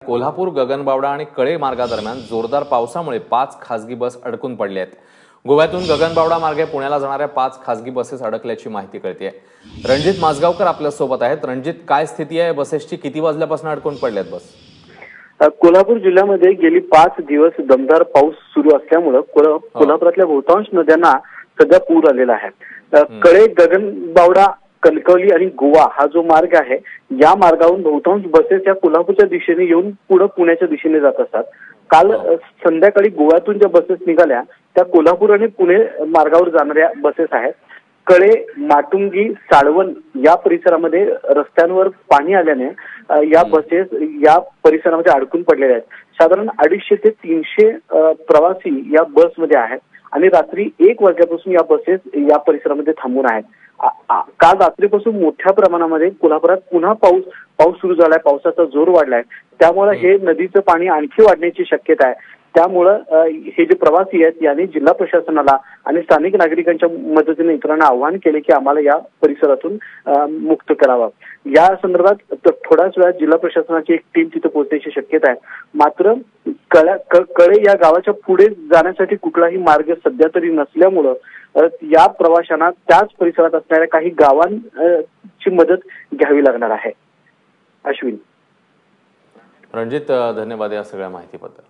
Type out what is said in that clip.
कोल्हापूर गगनबावडा आणि कळे मार्गादरम्यान जोरदार पावसामुळे 5 खासगी बस अडकून पडल्या आहेत। गोव्यातून गगनबावडा मार्गे पुण्याला जाणाऱ्या 5 खासगी बसेस अडकल्याची माहिती कळते आहे। रणजित माजगावकर आपल्या सोबत आहेत। रणजित, काय स्थिती आहे बसेसची? किती वाजल्यापासून अडकून पडल्यात बस? कोल्हापूर जिल्ह्यामध्ये गेली 5 दिवस दमदार पाऊस सुरू असल्यामुळे कोल्हापुरातल्या बहुतांश नद्यांना सध्या पूर आलेला आहे। कळे गगनबावडा कणकवली आणि गोवा हा जो मार्ग आहे, या मार्गावरून बहुतांश बसेस या कोल्हापूरच्या दिशेने येऊन पुढे पुण्याच्या दिशेने जात असतात। काल संध्याकाळी गोव्यातून ज्या बसेस निघाल्या त्या कोल्हापूर आणि पुणे मार्गावर जाणाऱ्या बसेस आहेत। कळे, माटुंगी, साळवन या परिसरामध्ये रस्त्यांवर पाणी आल्याने या बसेस या परिसरामध्ये अडकून पडलेल्या आहेत। साधारण 250 ते 300 प्रवासी या बसमध्ये आहेत आणि रात्री 1 वाजल्यापासून या बसेस या परिसरामध्ये थांबून आहेत। काल रात्रीपासून मोठ्या प्रमाणामध्ये कोल्हापुरात पुन्हा पाऊस सुरू झालाय, पावसाचा जोर वाढलाय, त्यामुळे हे नदीचं पाणी आणखी वाढण्याची शक्यता आहे। त्यामुळे हे जे प्रवासी आहेत यांनी जिल्हा प्रशासनाला आणि स्थानिक नागरिकांच्या मदतीने इतरांना आवाहन केले की आम्हाला या परिसरातून मुक्त करावा। या संदर्भात थोड्याच वेळात जिल्हा प्रशासनाची एक टीम तिथे पोहोचण्याची शक्यता आहे। मात्र कळे या गावाच्या पुढे जाण्यासाठी कुठलाही मार्ग सध्या तरी नसल्यामुळं या प्रवाशांना त्याच परिसरात असणाऱ्या काही गावांची मदत घ्यावी लागणार आहे। अश्विन, रणजित, धन्यवाद या सगळ्या माहितीबद्दल।